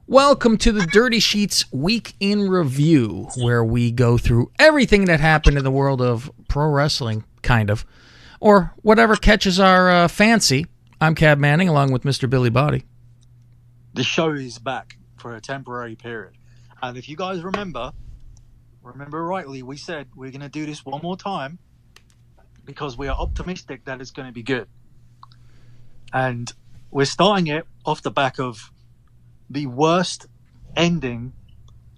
Welcome to the Dirty Sheets Week in Review, where we go through everything that happened in the world of pro wrestling, kind of, or whatever catches our fancy. I'm Cav Manning, along with Mr. Billy Body. The show is back for a temporary period. And if you guys remember rightly, we said we're going to do this one more time because we are optimistic that it's going to be good. And we're starting it off the back of the worst ending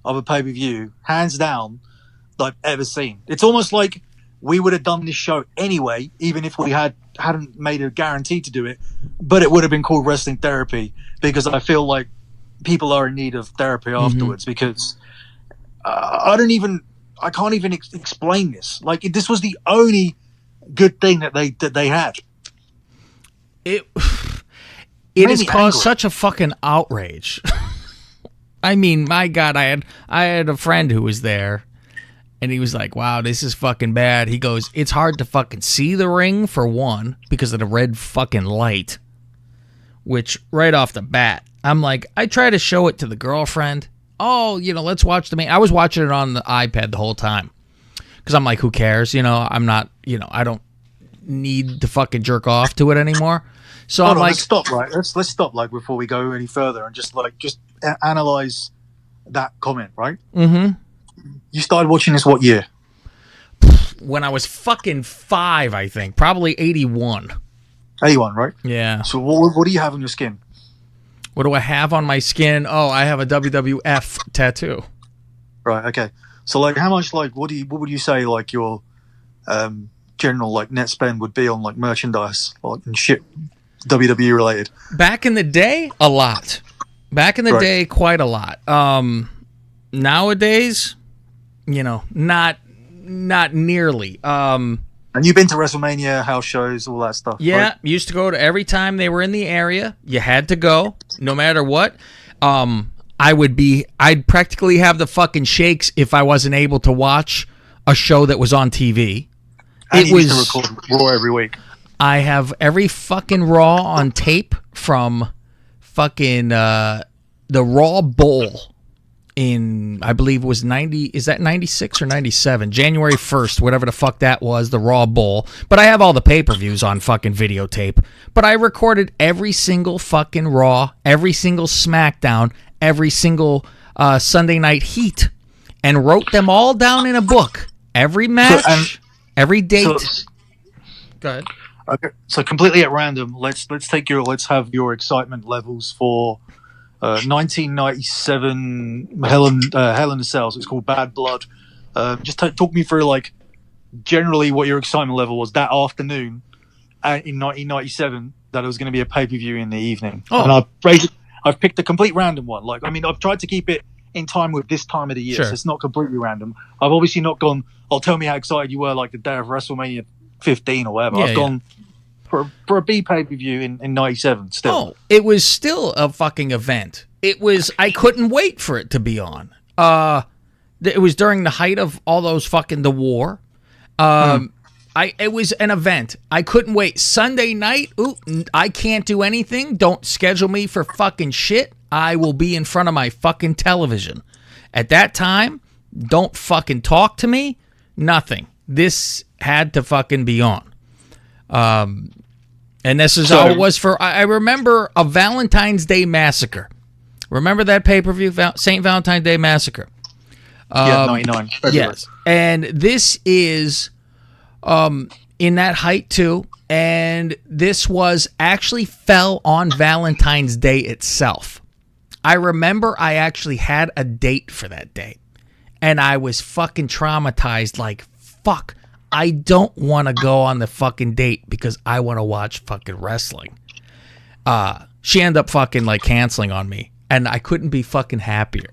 of a pay-per-view, hands down, that I've ever seen. It's almost like we would have done this show anyway, even if we hadn't made a guarantee to do it, but it would have been called Wrestling Therapy, because I feel like people are in need of therapy afterwards, because I can't even explain this. Like, this was the only good thing that they had. It has caused such a fucking outrage. I mean, my God, I had a friend who was there, and he was like, wow, this is fucking bad. He goes, it's hard to fucking see the ring, for one, because of the red fucking light, which, right off the bat, I'm like, I try to show it to the girlfriend. Oh, let's watch the main. I was watching it on the iPad the whole time, because I'm like, who cares? I'm not, I don't need to fucking jerk off to it anymore. So I'm like, let's stop, right? Let's stop, like, before we go any further, and just analyze that comment, right? Mm-hmm. You started watching this what year? When I was fucking 5, I think, probably 81. 81, right? Yeah. So what do you have on your skin? What do I have on my skin? Oh, I have a WWF tattoo. Right. Okay. So, like, how much, like, what would you say, like, your general, like, net spend would be on, like, merchandise, like, and shit, WWE related? Back in the day, a lot. Back in the day, quite a lot. Nowadays, not nearly. And you've been to WrestleMania house shows, all that stuff. Yeah, right? Used to go to every time they were in the area. You had to go, no matter what. I'd practically have the fucking shakes if I wasn't able to watch a show that was on TV. And you used to record Raw every week. I have every fucking Raw on tape from fucking the Raw Bowl in, I believe it was 90, is that 96 or 97? January 1st, whatever the fuck that was, the Raw Bowl. But I have all the pay-per-views on fucking videotape. But I recorded every single fucking Raw, every single SmackDown, every single Sunday Night Heat, and wrote them all down in a book. Every match, every date. Go ahead. Okay, so completely at random, let's have your excitement levels for 1997 Hell in a Cell. So it's called Bad Blood. Just talk me through, like, generally what your excitement level was that afternoon in 1997 that it was going to be a pay-per-view in the evening. Oh. And I've picked a complete random one. Like, I mean, I've tried to keep it in time with this time of the year, sure. So it's not completely random. I've obviously not gone, tell me how excited you were, like, the day of WrestleMania 15 or whatever. I've gone for a B pay-per-view in 97 still. Oh, it was still a fucking event. I couldn't wait for it to be on. It was during the height of all those fucking, the war. It was an event. I couldn't wait. Sunday night, I can't do anything. Don't schedule me for fucking shit. I will be in front of my fucking television. At that time, don't fucking talk to me. Nothing. This had to fucking be on. And this is how it was for, I remember a Valentine's Day Massacre. Remember that pay-per-view, St. Valentine's Day Massacre? 99. Yes. And this is in that height too. And this was actually fell on Valentine's Day itself. I remember I actually had a date for that day. And I was fucking traumatized, like, fuck. I don't want to go on the fucking date because I want to watch fucking wrestling. She ended up fucking, like, canceling on me, and I couldn't be fucking happier.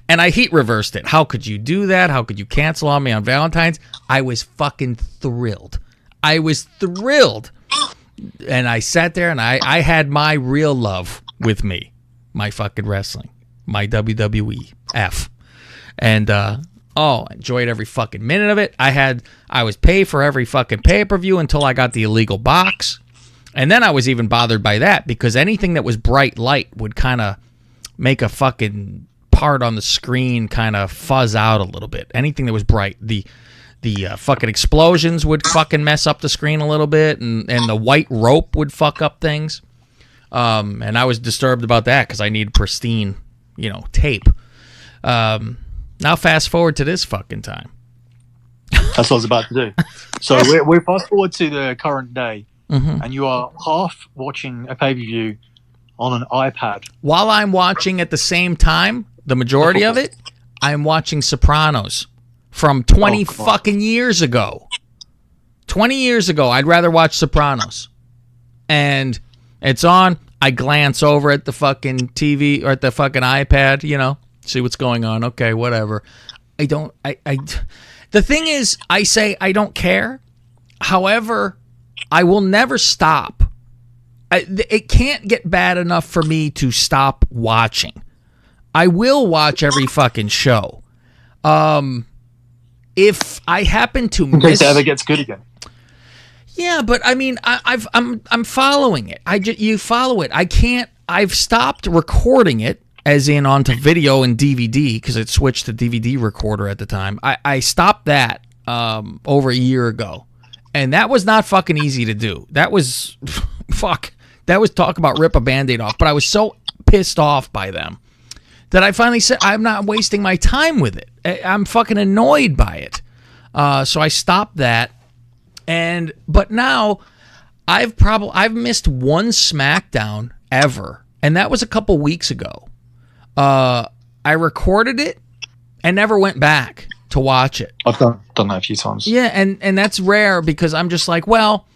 And I heat reversed it. How could you do that? How could you cancel on me on Valentine's? I was fucking thrilled. I was thrilled. And I sat there and I had my real love with me. My fucking wrestling. My WWEF. And enjoyed every fucking minute of it. I was paid for every fucking pay-per-view until I got the illegal box. And then I was even bothered by that because anything that was bright light would kind of make a fucking part on the screen kind of fuzz out a little bit. Anything that was bright, the fucking explosions would fucking mess up the screen a little bit, and the white rope would fuck up things. And I was disturbed about that because I need pristine, tape. Now fast forward to this fucking time. That's what I was about to do. So we're fast forward to the current day, and you are half watching a pay-per-view on an iPad. While I'm watching at the same time, the majority of it, I'm watching Sopranos from 20 fucking years ago. 20 years ago, I'd rather watch Sopranos. And it's on. I glance over at the fucking TV or at the fucking iPad, see what's going on. Okay, whatever. The thing is, I say I don't care. However, I will never stop. It can't get bad enough for me to stop watching. I will watch every fucking show. If I happen to miss, in case it ever gets good again. Yeah, but I mean, I'm following it. You follow it. I can't. I've stopped recording it, as in onto video and DVD, because it switched to DVD recorder at the time. I stopped that over a year ago, and that was not fucking easy to do. That was fuck. That was talk about rip a Band-Aid off. But I was so pissed off by them that I finally said I'm not wasting my time with it. I'm fucking annoyed by it. So I stopped that. But now I've missed one SmackDown ever, and that was a couple weeks ago. I recorded it and never went back to watch it. I've done that a few times. Yeah, and that's rare because I'm just like, well,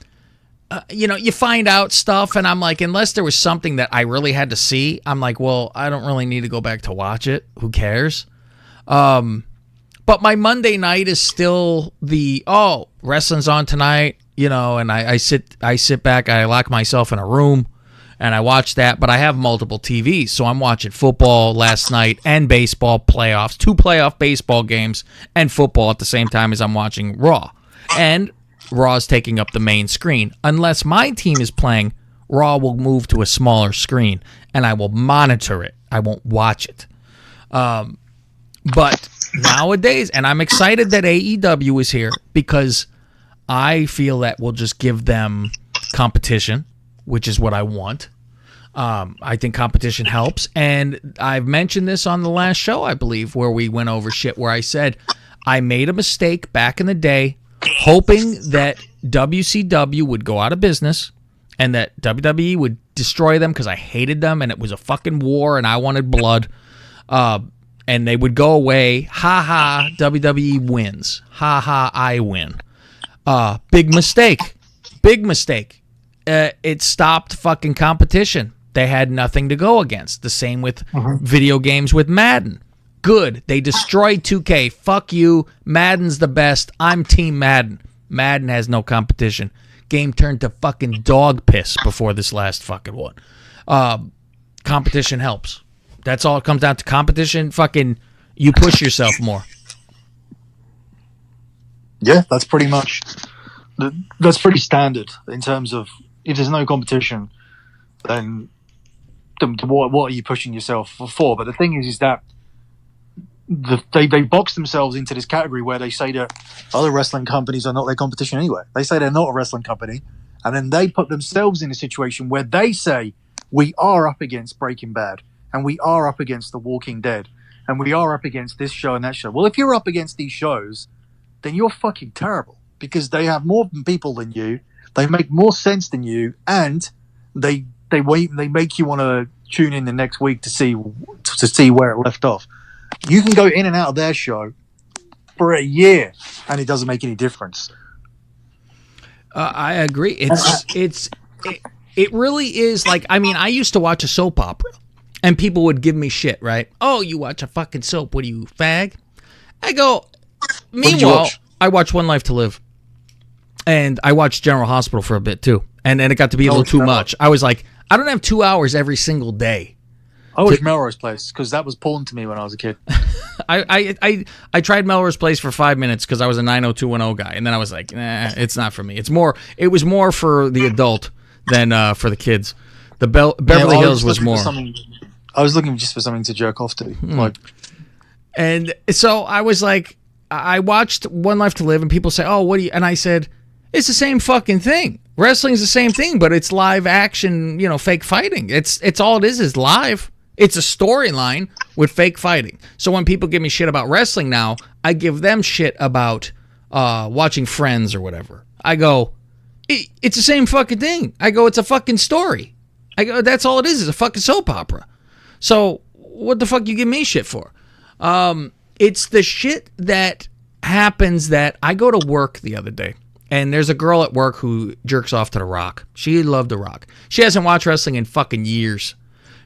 you find out stuff, and I'm like, unless there was something that I really had to see, I'm like, well, I don't really need to go back to watch it. Who cares? But my Monday night is still wrestling's on tonight, and I sit back, I lock myself in a room, and I watch that. But I have multiple TVs, so I'm watching football last night and baseball playoffs, 2 playoff baseball games, and football at the same time as I'm watching Raw. And Raw's taking up the main screen. Unless my team is playing, Raw will move to a smaller screen, and I will monitor it. I won't watch it. But nowadays, and I'm excited that AEW is here because I feel that we'll just give them competition, which is what I want. I think competition helps. And I've mentioned this on the last show, I believe, where we went over shit, where I said I made a mistake back in the day hoping that WCW would go out of business and that WWE would destroy them because I hated them and it was a fucking war and I wanted blood. And they would go away. Ha ha, WWE wins. Ha ha, I win. Big mistake. Big mistake. It stopped fucking competition. They had nothing to go against. The same with video games with Madden. Good. They destroyed 2K. Fuck you. Madden's the best. I'm Team Madden. Madden has no competition. Game turned to fucking dog piss before this last fucking one. Competition helps. That's all it comes down to. Competition, fucking, you push yourself more. Yeah, that's pretty standard in terms of if there's no competition, then what are you pushing yourself for? But the thing is that they box themselves into this category where they say that other wrestling companies are not their competition anyway. They say they're not a wrestling company, and then they put themselves in a situation where they say we are up against Breaking Bad, and we are up against The Walking Dead, and we are up against this show and that show. Well, if you're up against these shows, then you're fucking terrible because they have more people than you, they make more sense than you, and they make you want to tune in the next week to see where it left off. You can go in and out of their show for a year, and it doesn't make any difference. I agree. It really is like, I mean, I used to watch a soap opera, and people would give me shit, right? Oh, you watch a fucking soap? What are you, fag? I go. Meanwhile, I watched One Life to Live, and I watched General Hospital for a bit too, and then it got to be a little too much. I was like, I don't have 2 hours every single day. I watched Melrose Place because that was porn to me when I was a kid. I tried Melrose Place for 5 minutes because I was a 90210 guy, and then I was like, nah, it's not for me. It was more for the adult than for the kids. The Beverly Hills was more. I was looking just for something to jerk off to. Like, and so I was like, I watched One Life to Live, and people say, "Oh, what do you?" And I said, "It's the same fucking thing. Wrestling's the same thing, but it's live action, fake fighting. It's all it is live. It's a storyline with fake fighting. So when people give me shit about wrestling now, I give them shit about watching Friends or whatever. I go, it's the same fucking thing. I go, it's a fucking story. I go, that's all it is a fucking soap opera. So what the fuck you give me shit for? It's the shit that happens that I go to work the other day, and there's a girl at work who jerks off to The Rock. She loved The Rock. She hasn't watched wrestling in fucking years.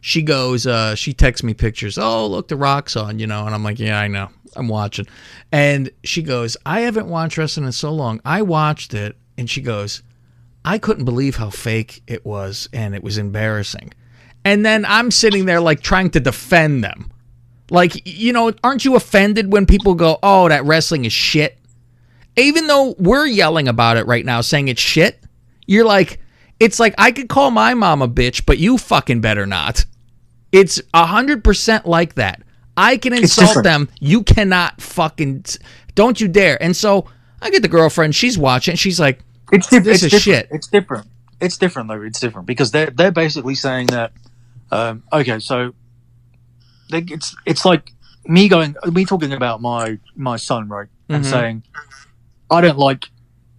She goes, she texts me pictures. Oh, look, The Rock's on, and I'm like, yeah, I know. I'm watching. And she goes, I haven't watched wrestling in so long. I watched it, and she goes, I couldn't believe how fake it was, and it was embarrassing. And then I'm sitting there like trying to defend them. Like, aren't you offended when people go, oh, that wrestling is shit? Even though we're yelling about it right now, saying it's shit, you're like, it's like I could call my mom a bitch, but you fucking better not. It's 100% like that. I can insult them. You cannot fucking, don't you dare. And so I get the girlfriend, she's watching, she's like, this is shit. It's different. It's different, though. It's different because they're basically saying that, okay, so it's like me talking about my son, right? And saying, I don't like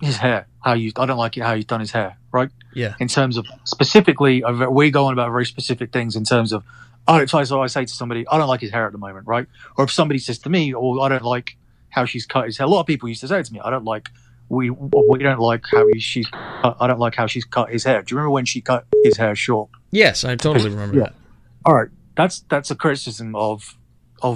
his hair. I don't like it how he's done his hair, right? Yeah. In terms of specifically, we're going about very specific things in terms of, so I say to somebody, I don't like his hair at the moment, right? Or if somebody says to me, I don't like how she's cut his hair. A lot of people used to say to me, I don't like how she's cut his hair. Do you remember when she cut his hair short? Yes, I totally remember that. All right, that's a criticism of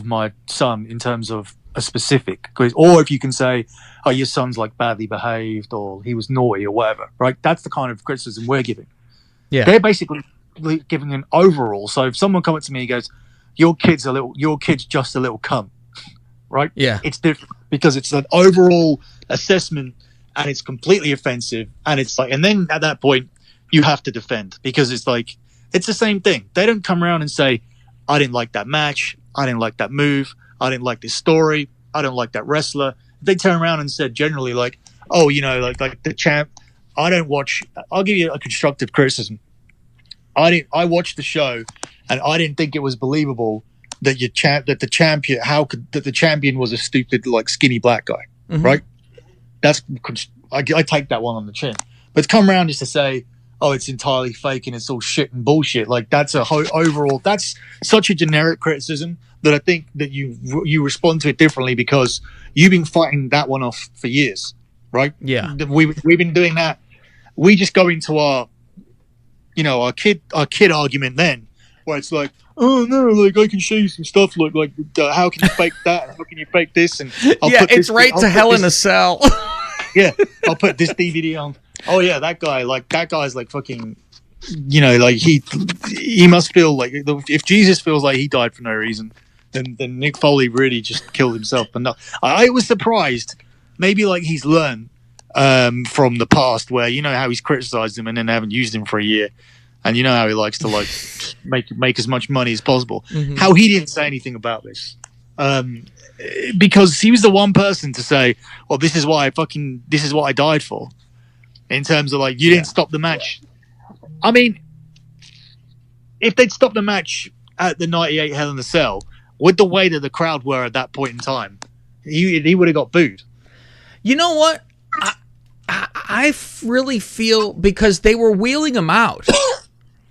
my son in terms of a specific, or if you can say, oh, your son's like badly behaved or he was naughty or whatever, right? That's the kind of criticism we're giving. Yeah, they're basically giving an overall. So if someone comes to me and goes, your kid's just a little cunt, right? Yeah, it's different because it's an overall assessment and it's completely offensive, and it's like, and then at that point you have to defend because it's like, it's the same thing. They don't come around and say, I didn't like that match, I didn't like that move, I didn't like this story, I don't like that wrestler. They turn around and said generally like, oh, like the champ, I'll give you a constructive criticism. I watched the show and I didn't think it was believable that the champion was a stupid, like, skinny black guy, right? I take that one on the chin. But to come around just to say, oh, it's entirely fake and it's all shit and bullshit, like, that's overall, that's such a generic criticism that I think that you respond to it differently because you've been fighting that one off for years, right? Yeah. We've been doing that. We just go into our kid argument then, where it's like, oh no, like, I can show you some stuff, like how can you fake that? How can you fake this? And it's right to Hell in a Cell. Yeah, I'll put this DVD on. Oh yeah, that guy's like fucking, like he must feel like, if Jesus feels like he died for no reason, then Nick Foley really just killed himself. But no, I was surprised. Maybe like he's learned from the past, where how he's criticized him and then haven't used him for a year, and how he likes to like make as much money as possible. How he didn't say anything about this, because he was the one person to say, well, this is what I died for, in terms of like, you didn't stop the match. I mean, if they'd stopped the match at the 98 Hell in a Cell, with the way that the crowd were at that point in time, he would have got booed. You know what? I really feel, because they were wheeling him out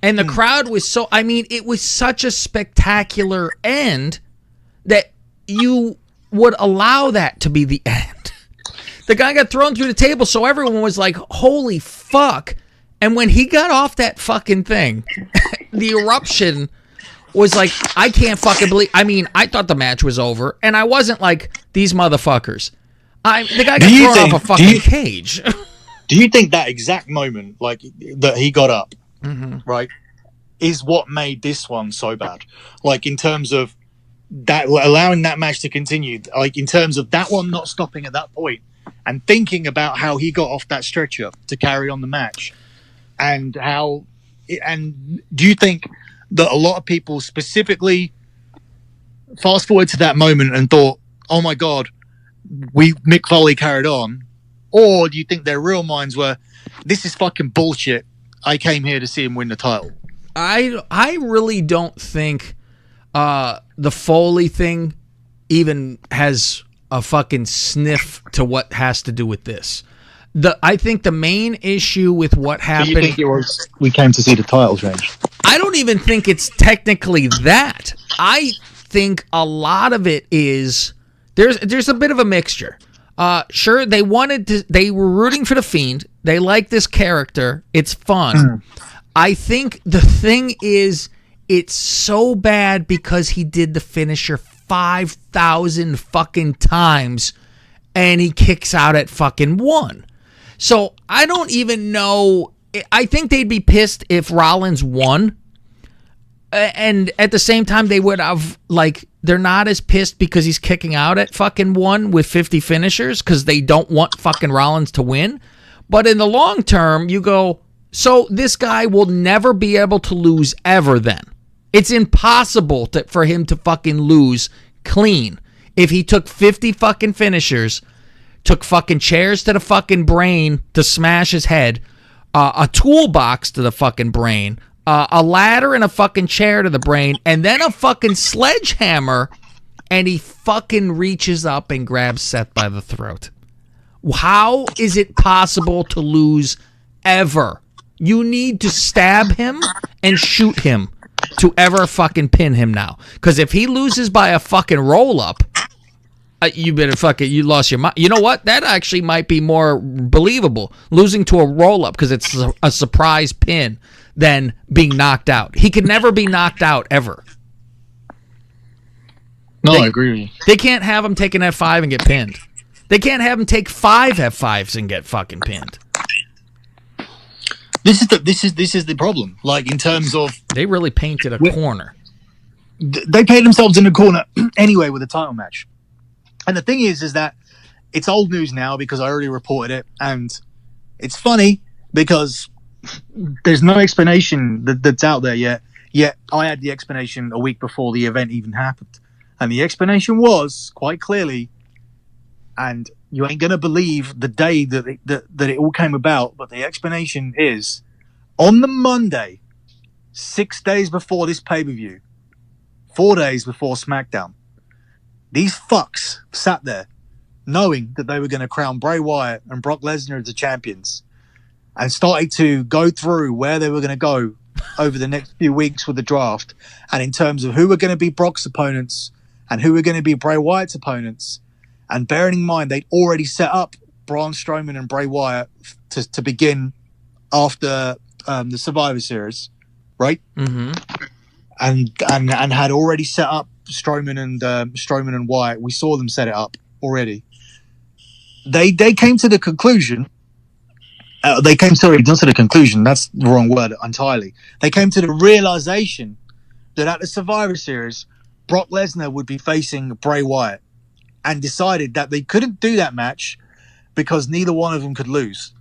and the crowd was it was such a spectacular end that you would allow that to be the end. The guy got thrown through the table, so everyone was like, holy fuck. And when he got off that fucking thing, the eruption was like, I can't fucking believe. I mean, I thought the match was over, and I wasn't like, these motherfuckers. The guy got thrown off a fucking cage. Do you think that exact moment, like, that he got up, right, is what made this one so bad? Like, in terms of that, allowing that match to continue, like, in terms of that one not stopping at that point, and thinking about how he got off that stretcher to carry on the match, and do you think that a lot of people specifically fast forward to that moment and thought, "Oh my God, Mick Foley carried on," or do you think their real minds were, "This is fucking bullshit. I came here to see him win the title"? I really don't think the Foley thing even has a fucking sniff to what has to do with this. I think the main issue with what happened. So you think it was we came to see the title change? I don't even think it's technically that. I think a lot of it is there's a bit of a mixture. Sure, they were rooting for the Fiend. They like this character. It's fun. I think the thing is, it's so bad because he did the finisher 5,000 fucking times and he kicks out at fucking 1. So I don't even know. I think they'd be pissed if Rollins won. And at the same time, they would have, like, they're not as pissed because he's kicking out at fucking 1 with 50 finishers because they don't want fucking Rollins to win. But in the long term, you go, so this guy will never be able to lose ever then. It's impossible for him to fucking lose clean. If he took 50 fucking finishers, took fucking chairs to the fucking brain to smash his head, a toolbox to the fucking brain, a ladder and a fucking chair to the brain, and then a fucking sledgehammer, and he fucking reaches up and grabs Seth by the throat. How is it possible to lose ever? You need to stab him and shoot him to ever fucking pin him now. Because if he loses by a fucking roll-up, you better fucking, you lost your mind. You know what? That actually might be more believable. Losing to a roll-up because it's a surprise pin than being knocked out. He could never be knocked out ever. No, I agree with you. They can't have him take an F5 and get pinned. They can't have him take 5 F5s and get fucking pinned. This is the problem. Like, in terms of, they really painted a corner. They painted themselves in a corner anyway with a title match. And the thing is that it's old news now because I already reported it, and it's funny because there's no explanation that's out there yet. Yet I had the explanation a week before the event even happened, and the explanation was quite clearly, and you ain't gonna believe the day that it all came about. But the explanation is, on the Monday, 6 days before this pay-per-view, 4 days before SmackDown, these fucks sat there knowing that they were going to crown Bray Wyatt and Brock Lesnar as the champions, and started to go through where they were going to go over the next few weeks with the draft, and in terms of who were going to be Brock's opponents and who were going to be Bray Wyatt's opponents. And bearing in mind, they'd already set up Braun Strowman and Bray Wyatt to begin after the Survivor Series, right? Mm-hmm. And had already set up Strowman and Wyatt. We saw them set it up already. They came to the conclusion. Not to the conclusion. That's the wrong word entirely. They came to the realization that at the Survivor Series, Brock Lesnar would be facing Bray Wyatt, and decided that they couldn't do that match because neither one of them could lose,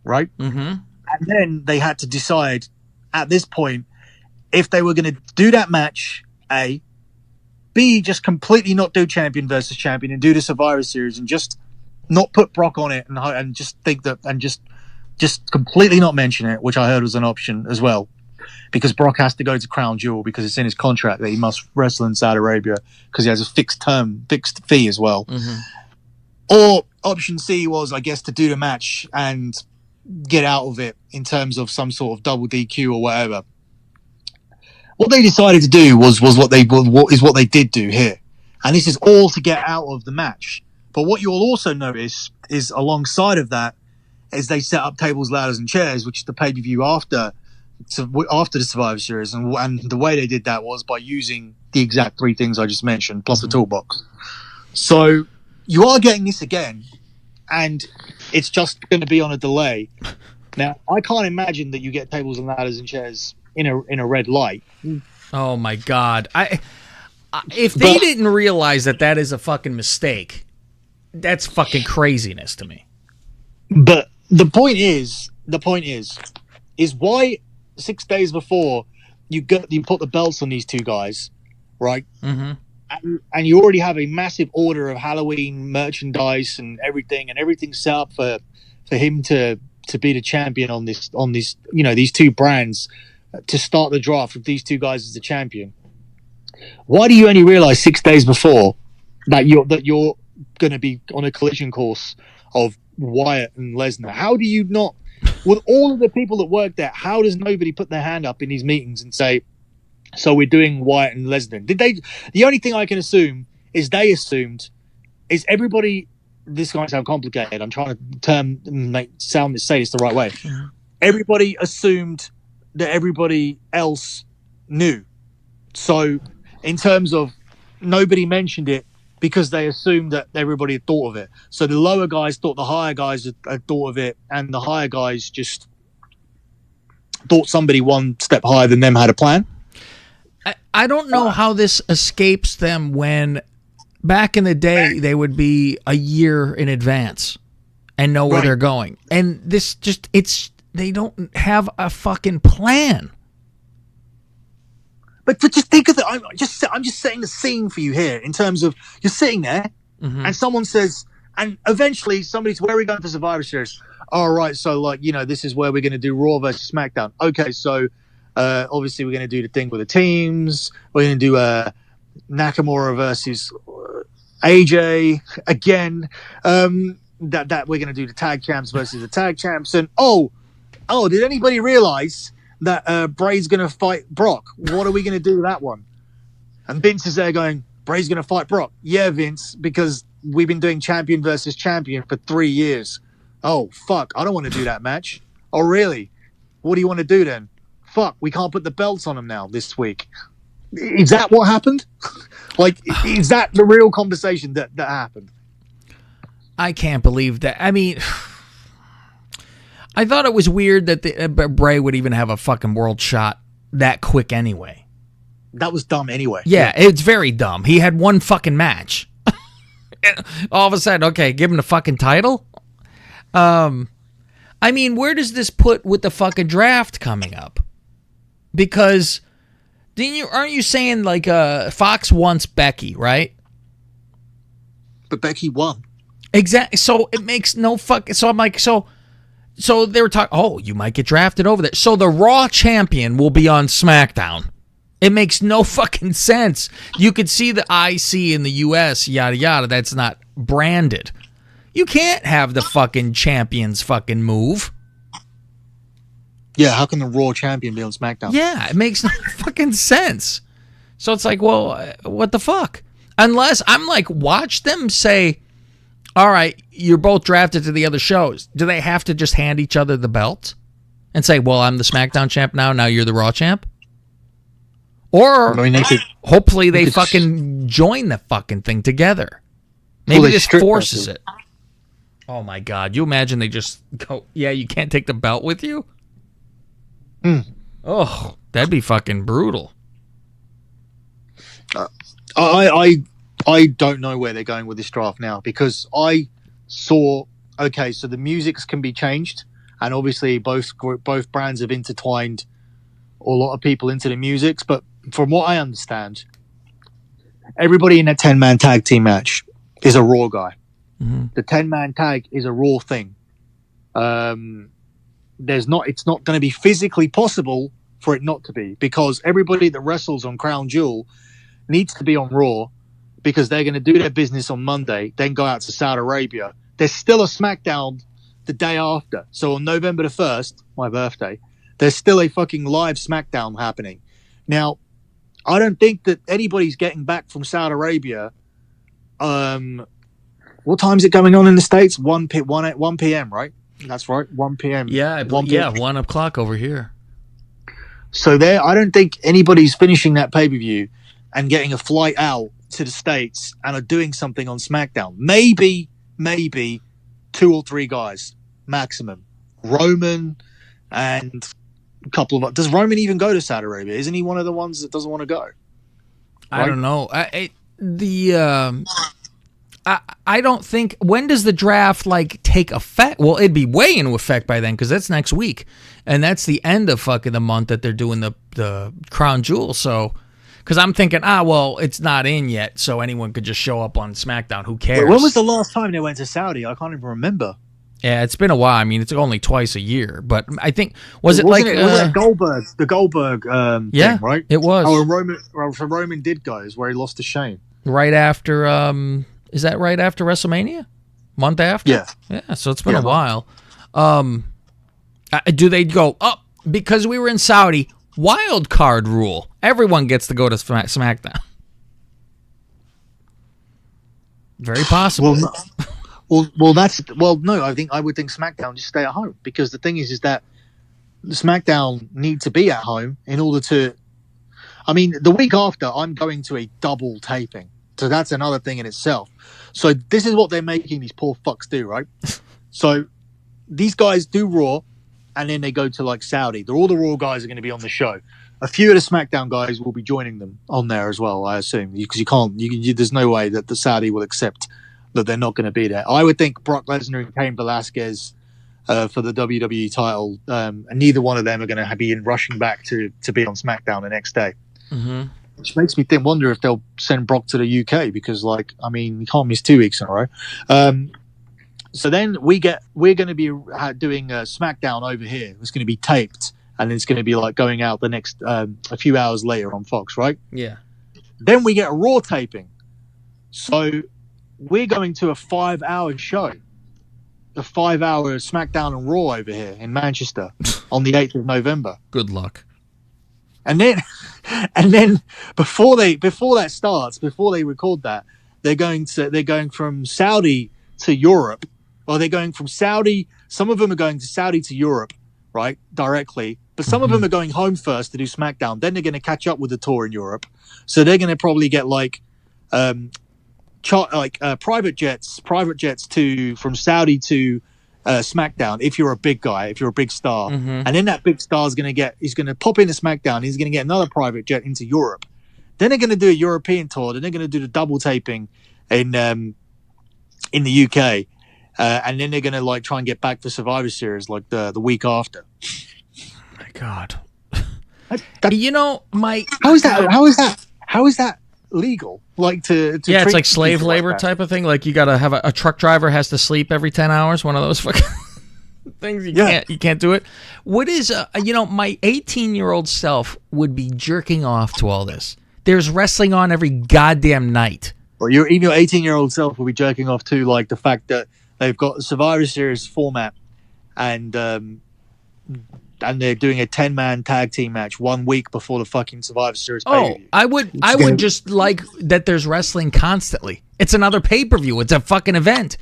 right? Mm-hmm. And then they had to decide at this point if they were going to do that match, A, B, just completely not do champion versus champion and do the Survivor Series and just not put Brock on it and just think that, and just completely not mention it, which I heard was an option as well, because Brock has to go to Crown Jewel because it's in his contract that he must wrestle in Saudi Arabia because he has a fixed fee as well. Mm-hmm. Or option C was, I guess, to do the match and get out of it in terms of some sort of double DQ or whatever. What they decided to do was what they did do here, and this is all to get out of the match. But what you'll also notice is alongside of that is they set up tables, ladders, and chairs, which is the pay-per-view after the Survivor Series, and the way they did that was by using the exact 3 things I just mentioned plus the toolbox. So you are getting this again, and it's just going to be on a delay. Now, I can't imagine that you get tables and ladders and chairs in a red light. Oh my God! If they didn't realize that is a fucking mistake, that's fucking craziness to me. But the point is why 6 days before you put the belts on these two guys, right? Mm-hmm. And you already have a massive order of Halloween merchandise and everything's set up for him to be the champion on this these two brands to start the draft with these two guys as the champion. Why do you only realize 6 days before that you're going to be on a collision course of Wyatt and Lesnar? How do you not, with all of the people that work there, how does nobody put their hand up in these meetings and say, so we're doing Wyatt and Lesnar? Did they? The only thing I can assume is they assumed is everybody. This might sound complicated. I'm trying to say this the right way. Everybody assumed that everybody else knew. So, in terms of nobody mentioned it because they assumed that everybody had thought of it. So the lower guys thought the higher guys had thought of it, and the higher guys just thought somebody one step higher than them had a plan. I don't know how this escapes them when back in the day they would be a year in advance and know where they're going. And this just, they don't have a fucking plan. But just think of it. I'm just setting the scene for you here in terms of you're sitting there and someone says, and eventually somebody's, where are we going for Survivor Series? All right, so this is where we're going to do Raw versus SmackDown. Okay, so obviously we're going to do the thing with the teams. We're going to do Nakamura versus AJ again. That we're going to do the tag champs versus the tag champs. And did anybody realize that Bray's going to fight Brock? What are we going to do with that one? And Vince is there going, Bray's going to fight Brock. Yeah, Vince, because we've been doing champion versus champion for 3 years. Oh, fuck, I don't want to do that match. Oh, really? What do you want to do then? Fuck, we can't put the belts on them now this week. Is that what happened? Is that the real conversation that happened? I can't believe that. I mean, I thought it was weird that Bray would even have a fucking world shot that quick anyway. That was dumb anyway. Yeah, it's very dumb. He had one fucking match. All of a sudden, okay, give him the fucking title? I mean, where does this put with the fucking draft coming up? Because aren't you saying Fox wants Becky, right? But Becky won. Exactly. So it makes no fucking. So I'm like, so they were talking. Oh, you might get drafted over there. So the Raw champion will be on SmackDown. It makes no fucking sense. You could see the IC in the US, yada yada. That's not branded. You can't have the fucking champions fucking move. Yeah, how can the Raw champion be on SmackDown? Yeah, it makes no fucking sense. So it's like, well, what the fuck? Unless I'm like, watch them say, all right, you're both drafted to the other shows. Do they have to just hand each other the belt and say, well, I'm the SmackDown champ now you're the Raw champ? Or hopefully they fucking join the fucking thing together. Maybe this forces it. Oh my God. You imagine they just go, yeah, you can't take the belt with you? Oh, that'd be fucking brutal. I don't know where they're going with this draft now, because I saw, okay, so the musics can be changed, and obviously both brands have intertwined a lot of people into the musics, but from what I understand, everybody in that 10-man tag team match is a Raw guy. Mm-hmm. The 10-man tag is a Raw thing. It's not going to be physically possible for it not to be, because everybody that wrestles on Crown Jewel needs to be on Raw, because they're going to do their business on Monday, then go out to Saudi Arabia. There's still a SmackDown the day after. So on November the 1st, my birthday, there's still a fucking live SmackDown happening. Now, I don't think that anybody's getting back from Saudi Arabia. What time is it going on in the States? 1 p.m., right? That's right, 1 p.m. Yeah, 1 o'clock over here. So I don't think anybody's finishing that pay-per-view and getting a flight out to the States and are doing something on SmackDown. Maybe 2 or 3 guys maximum. Roman and a couple of... Does Roman even go to Saudi Arabia? Isn't he one of the ones that doesn't want to go? Right? I don't know. I don't think, when does the draft like take effect? Well, it'd be way into effect by then because that's next week, and that's the end of fucking the month that they're doing the crown jewel. So, because I'm thinking, well, it's not in yet, so anyone could just show up on SmackDown. Who cares? Wait, when was the last time they went to Saudi? I can't even remember. Yeah, it's been a while. I mean, it's only twice a year, but I think was it Goldberg? The Goldberg thing, right? It was. Roman did go, is where he lost to Shane. Right after, is that right after WrestleMania? Month after? Yeah. Yeah, so it's been a while. Do they go up? Because we were in Saudi, wild card rule. Everyone gets to go to SmackDown. Very possible. No, I would think SmackDown just stay at home, because the thing is that SmackDown need to be at home in order to. I mean, the week after, I'm going to a double taping, so that's another thing in itself. So this is what they're making these poor fucks do, right? So these guys do Raw, and then they go to like Saudi. All the Raw guys are going to be on the show. A few of the SmackDown guys will be joining them on there as well, I assume, because you can't. There's no way that the Saudi will accept that they're not going to be there. I would think Brock Lesnar and Cain Velasquez for the WWE title, and neither one of them are going to be rushing back to be on SmackDown the next day. Mm-hmm. Which makes me wonder if they'll send Brock to the UK, because, like, I mean, you can't miss 2 weeks in a row. So then we're going to be doing SmackDown over here. It's going to be taped, and it's going to be like going out the next a few hours later on Fox, right? Yeah. Then we get a Raw taping. So we're going to a 5-hour show, a 5-hour SmackDown and Raw over here in Manchester on the 8th of November. Good luck. And then before that starts, before they record that, they're going from Saudi to Europe. Well, they're going from Saudi. Some of them are going to Saudi to Europe, right, directly. But some of them are going home first to do SmackDown. Then they're going to catch up with the tour in Europe. So they're going to probably get private jets from Saudi to SmackDown, if you're a big guy, if you're a big star. And then that big star is going to pop into SmackDown. He's going to get another private jet into Europe. Then they're going to do a European tour. Then they're going to do the double taping in the UK. And then they're going to try and get back for Survivor Series the week after. Oh my God. How is that legal? It's like slave labor type of thing. Like, you got to have a truck driver has to sleep every 10 hours. One of those fucking things. You can't do it. What is my 18-year-old self would be jerking off to all this. There's wrestling on every goddamn night. Well, your 18-year-old self will be jerking off to the fact that they've got the Survivor Series format, and they're doing a 10-man tag team match 1 week before the fucking Survivor Series pay-per-view. I would just like that there's wrestling constantly. It's another pay-per-view. It's a fucking event.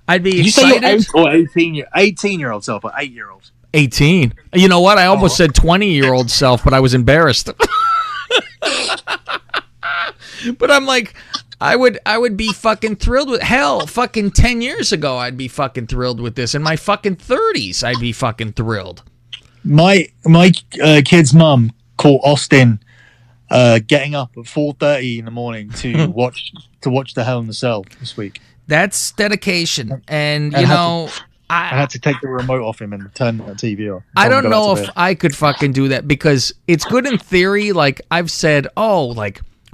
I'd be excited. You say your 18-year-old self or 8-year-old? 18. You know what? I almost said 20-year-old self, but I was embarrassed. But I'm like, I would be fucking thrilled with, hell, fucking 10 years ago I'd be fucking thrilled with this. In my fucking 30s I'd be fucking thrilled. My kid's mum caught Austin getting up at 4:30 in the morning to watch the Hell in the Cell this week. That's dedication, and I had to take the remote off him and turn the TV off. I don't know if I could fucking do that, because it's good in theory. Like, I've said,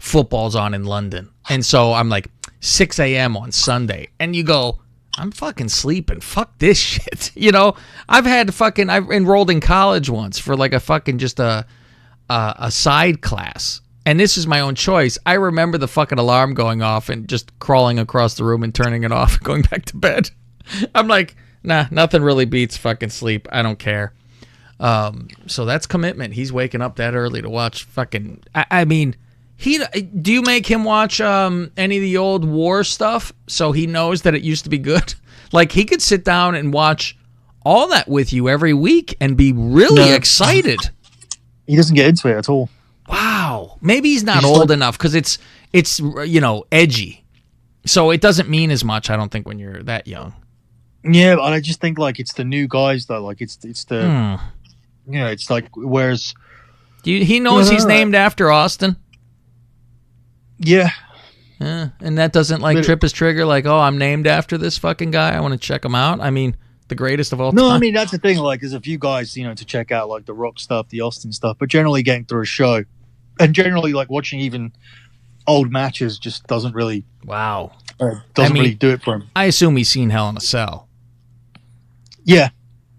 football's on in London, and so I'm like 6 a.m. on Sunday, and you go, I'm fucking sleeping. Fuck this shit. I've enrolled in college once for like a fucking just a side class. And this is my own choice. I remember the fucking alarm going off and just crawling across the room and turning it off and going back to bed. I'm like, nah, nothing really beats fucking sleep. I don't care. So that's commitment. He's waking up that early to watch fucking, do you make him watch any of the old war stuff so he knows that it used to be good? Like, he could sit down and watch all that with you every week and be really excited. He doesn't get into it at all. Wow. Maybe he's not old enough, because it's edgy. So it doesn't mean as much, I don't think, when you're that young. Yeah, but I just think it's the new guys though. Like, it's the it's like, whereas he knows he's named after Austin. Yeah. And that doesn't trip his trigger like, oh, I'm named after this fucking guy. I want to check him out. I mean, the greatest of all time. No, I mean, that's the thing. Like, there's a few guys, to check out, like, the Rock stuff, the Austin stuff, but generally getting through a show and generally, like, watching even old matches just doesn't really... Wow. Really do it for him. I assume he's seen Hell in a Cell. Yeah.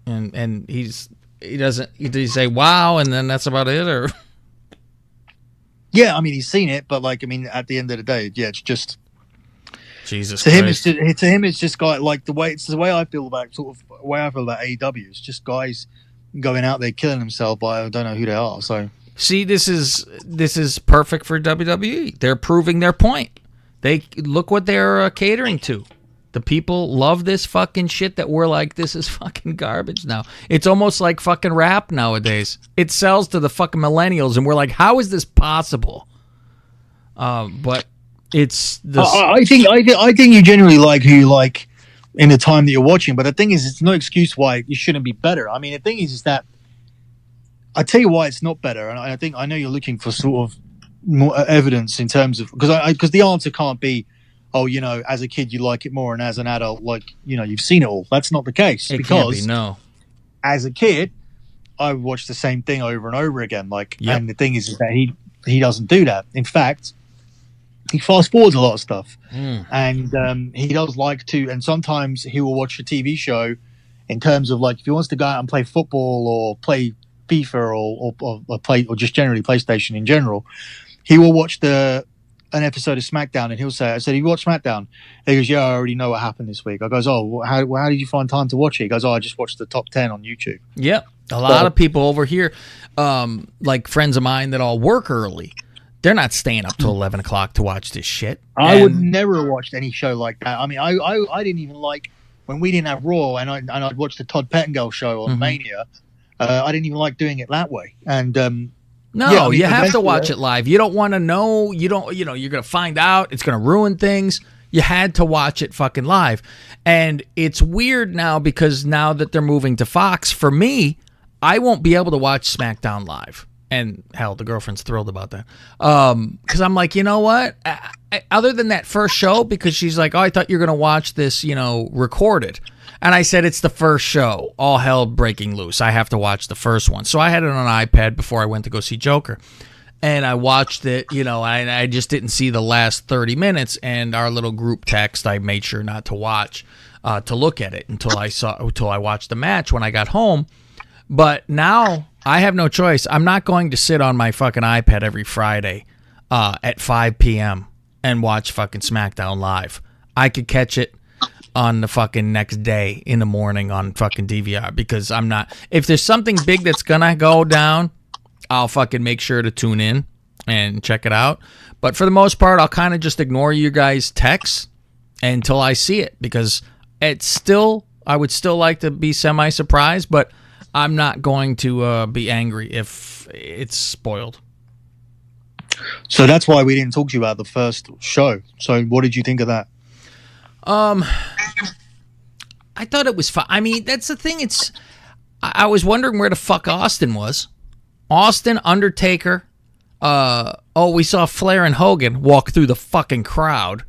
And he doesn't... Did he say, wow, and then that's about it, or... Yeah, I mean, he's seen it, but, like, I mean, at the end of the day, yeah, it's just... Jesus Christ. To him, it's just got, like, the way I feel about AEW. It's just guys going out there killing themselves, but I don't know who they are, so... See, this is perfect for WWE. They're proving their point. They look what they're catering to. The people love this fucking shit that we're like, this is fucking garbage now. It's almost like fucking rap nowadays. It sells to the fucking millennials, and we're like, how is this possible? But it's this. I think you generally like who you like in the time that you're watching. But the thing is, it's no excuse why you shouldn't be better. I mean, the thing is that I tell you why it's not better, and I know you're looking for sort of more evidence in terms of because the answer can't be, oh, as a kid you like it more, and as an adult, like you've seen it all. That's not the case. It because can't be, no. As a kid, I would watch the same thing over and over again. And the thing is that he doesn't do that. In fact, he fast forwards a lot of stuff, and he does like to. And sometimes he will watch a TV show in terms of like if he wants to go out and play football or play FIFA or play or just generally PlayStation in general, he will watch an episode of SmackDown and he'll say, I said, "You watch SmackDown?" He goes, "Yeah, I already know what happened this week." I goes, "Oh, how did you find time to watch it?" He goes, "Oh, I just watched the top 10 on YouTube." Yep. A lot of people over here, like friends of mine that all work early, they're not staying up till 11 o'clock to watch this shit. I would never have watched any show like that. I mean, I didn't even like when we didn't have Raw and I'd watch the Todd Pettengill show on Mania. I didn't even like doing it that way. And no, you have to watch it live. You don't want to know. You're going to find out. It's going to ruin things. You had to watch it fucking live. And it's weird now because now that they're moving to Fox, for me, I won't be able to watch SmackDown live. And hell, the girlfriend's thrilled about that. Because I'm like, you know what? Other than that first show, because she's like, oh, I thought you were going to watch this, recorded. And I said, it's the first show. All hell breaking loose. I have to watch the first one. So I had it on an iPad before I went to go see Joker. And I watched it, I just didn't see the last 30 minutes. And our little group text, I made sure not to watch, to look at it until I watched the match when I got home. But now I have no choice. I'm not going to sit on my fucking iPad every Friday at 5 p.m. and watch fucking SmackDown live. I could catch it on the fucking next day in the morning on fucking DVR because I'm not. If there's something big that's gonna go down, I'll fucking make sure to tune in and check it out. But for the most part, I'll kind of just ignore you guys' texts until I see it because I would still like to be semi-surprised, but I'm not going to be angry if it's spoiled. So that's why we didn't talk to you about the first show. So what did you think of that? I thought it was fun. I mean, that's the thing. I was wondering where the fuck Austin was. Austin, Undertaker. We saw Flair and Hogan walk through the fucking crowd.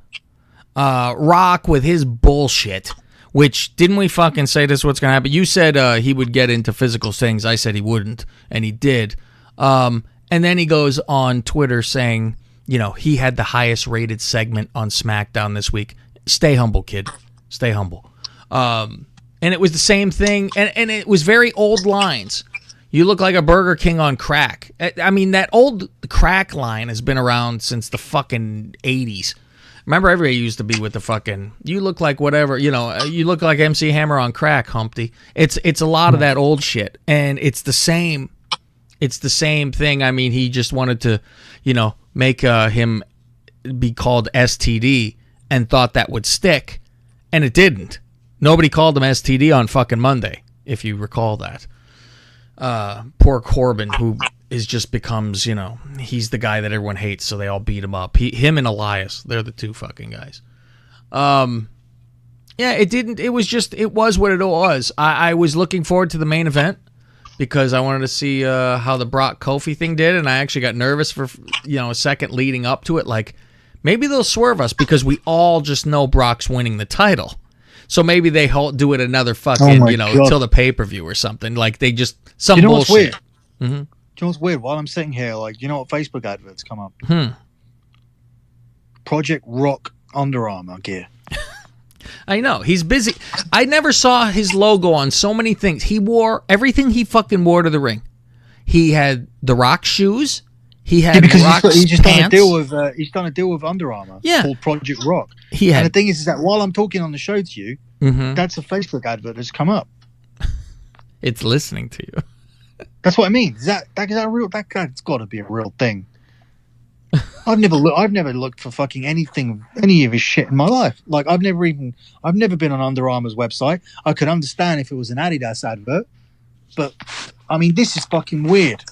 Rock with his bullshit. Which, didn't we fucking say this is what's going to happen? You said he would get into physical things. I said he wouldn't, and he did. And then he goes on Twitter saying, he had the highest rated segment on SmackDown this week. Stay humble, kid. Stay humble. And it was the same thing, and it was very old lines. You look like a Burger King on crack. I mean, that old crack line has been around since the fucking 80s. Remember, everybody used to be with the fucking, you look like whatever, you look like MC Hammer on crack, Humpty. It's a lot of that old shit, and it's the same thing. I mean, he just wanted to, make him be called STD and thought that would stick, and it didn't. Nobody called him STD on fucking Monday, if you recall that. Poor Corbin, who just becomes, he's the guy that everyone hates, so they all beat him up. Him and Elias, they're the two fucking guys. It was what it was. I was looking forward to the main event because I wanted to see how the Brock Kofi thing did, and I actually got nervous for, a second leading up to it. Like, Maybe they'll swerve us because we all just know Brock's winning the title. So maybe they do it another fucking, God. till the pay-per-view or something. Like they just, some You know bullshit. what's weird? Do you know what's weird? While I'm sitting here, like, you know what Facebook adverts come up? Project Rock Under Armour gear. I know. He's busy. I never saw his logo on so many things. He wore everything he fucking wore to the ring. He had the Rock shoes. He had Rock's he's just pants. He's done a deal with Under Armour called Project Rock. And the thing is that while I'm talking on the show to you, that's a Facebook advert that's come up. It's listening to you. That's what I mean. Is that real? That's got to be a real thing. I've never looked for fucking any of his shit in my life. Like I've never been on Under Armour's website. I could understand if it was an Adidas advert, but I mean, this is fucking weird.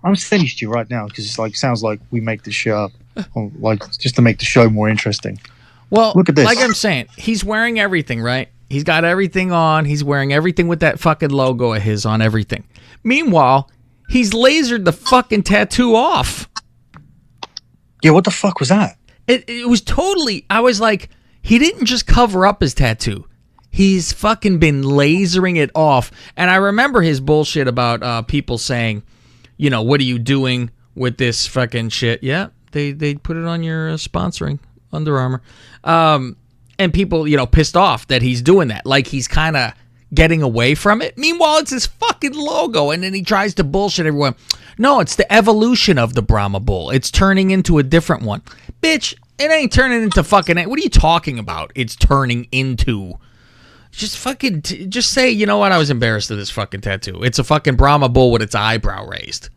I'm sending it to you right now because it's like sounds like we make this shit up, like just to make the show more interesting. Well, look at this. Like I'm saying, he's wearing everything, right? He's got everything on. He's wearing everything with that fucking logo of his on everything. Meanwhile, he's lasered the fucking tattoo off. Yeah, what the fuck was that? It was totally... I was like, he didn't just cover up his tattoo. He's fucking been lasering it off. And I remember his bullshit about people saying, what are you doing with this fucking shit? Yeah, they put it on your sponsoring, Under Armour. And people, pissed off that he's doing that. Like he's kind of getting away from it. Meanwhile, it's his fucking logo. And then he tries to bullshit everyone. No, it's the evolution of the Brahma Bull. It's turning into a different one. Bitch, it ain't turning into fucking... What are you talking about? It's turning into... Just fucking... Just say, you know what? I was embarrassed of this fucking tattoo. It's a fucking Brahma Bull with its eyebrow raised.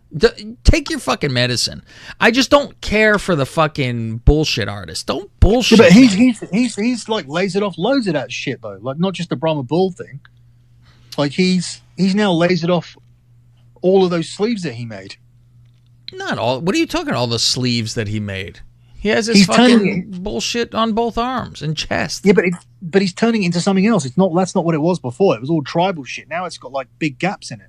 Take your fucking medicine. I just don't care for the fucking bullshit artist. Don't bullshit. Yeah, but he's like lasered off loads of that shit though. Like not just the Brahma Bull thing. Like he's now lasered off all of those sleeves that he made. Not all. What are you talking? All the sleeves that he made. He has his fucking bullshit on both arms and chest. Yeah, but he's turning it into something else. That's not what it was before. It was all tribal shit. Now it's got like big gaps in it.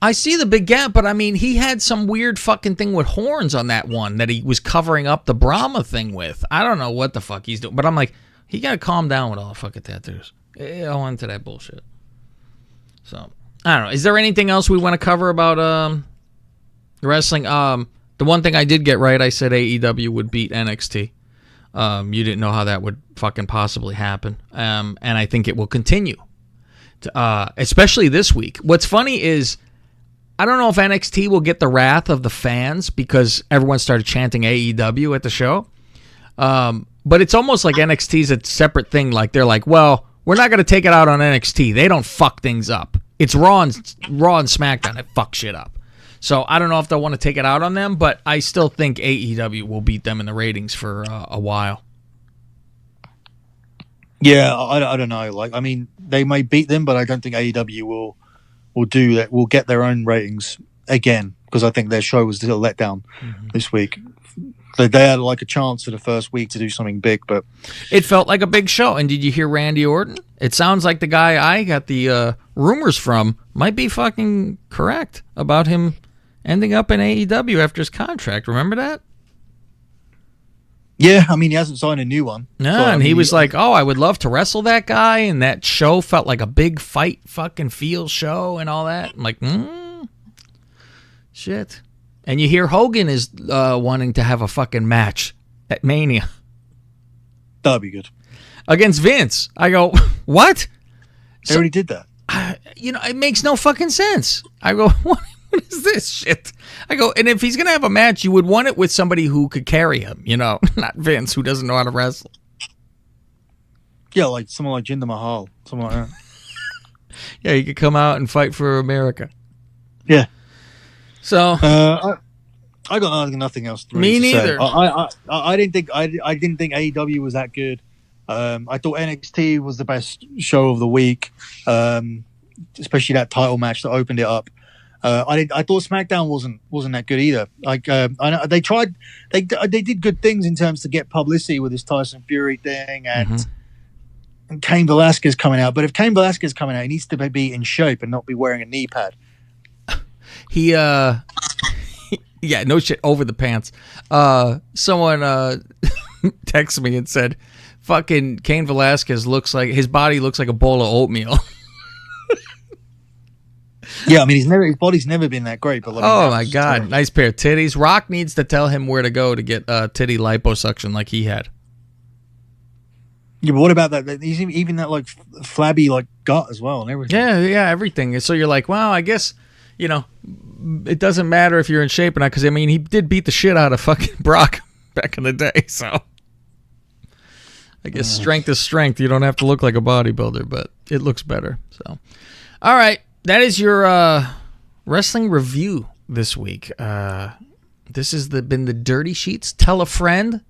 I see the big gap, but I mean, he had some weird fucking thing with horns on that one that he was covering up the Brahma thing with. I don't know what the fuck he's doing, but I'm like, he gotta calm down with all the fucking tattoos. I don't into that bullshit. So I don't know. Is there anything else we want to cover about wrestling? The one thing I did get right, I said AEW would beat NXT. You didn't know how that would fucking possibly happen, and I think it will continue, especially this week. What's funny is, I don't know if NXT will get the wrath of the fans because everyone started chanting AEW at the show. But it's almost like NXT's a separate thing. Like they're like, well, we're not going to take it out on NXT. They don't fuck things up. It's Raw and SmackDown that fuck shit up. So I don't know if they'll want to take it out on them, but I still think AEW will beat them in the ratings for a while. Yeah, I don't know. Like, I mean, they may beat them, but I don't think AEW will do that. Will get their own ratings again because I think their show was still a letdown this week. They had like a chance for the first week to do something big, but it felt like a big show. And did you hear Randy Orton? It sounds like the guy I got the rumors from might be fucking correct about him ending up in AEW after his contract. Remember that? Yeah, I mean, he hasn't signed a new one. No, so, and he was like, oh, I would love to wrestle that guy, and that show felt like a big fight fucking feel show and all that. I'm like, shit. And you hear Hogan is wanting to have a fucking match at Mania. That'd be good. Against Vince. I go, what? They already did that. It makes no fucking sense. I go, what is this shit? I go, and if he's going to have a match, you would want it with somebody who could carry him, not Vince, who doesn't know how to wrestle. Yeah, like someone like Jinder Mahal, something like that. Yeah, he could come out and fight for America. Yeah. So I got nothing else to me neither. Say. I didn't think AEW was that good. I thought NXT was the best show of the week, especially that title match that opened it up. I thought SmackDown wasn't that good either. Like I know they tried, they did good things in terms to get publicity with this Tyson Fury thing and Cain Velasquez coming out. But if Cain Velasquez coming out, he needs to be in shape and not be wearing a knee pad. He yeah, no shit, over the pants. Someone texted me and said, "Fucking Cain Velasquez looks like his body looks like a bowl of oatmeal." Yeah, I mean, his body's never been that great. But I mean, Oh that my was God, terrible. nice pair of titties. Rock needs to tell him where to go to get titty liposuction like he had. Yeah, but what about that? He's even that like flabby like gut as well and everything. Yeah, everything. So you're like, well, I guess, it doesn't matter if you're in shape or not, because I mean, he did beat the shit out of fucking Brock back in the day. So I guess strength is strength. You don't have to look like a bodybuilder, but it looks better. So, all right, that is your wrestling review this week. This has been the Dirty Sheets. Tell a friend,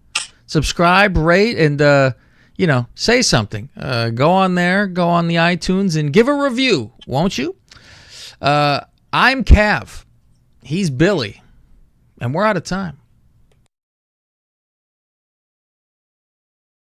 subscribe, rate, and say something. Go on there, go on the iTunes, and give a review, won't you? I'm Cav. He's Billy. And we're out of time.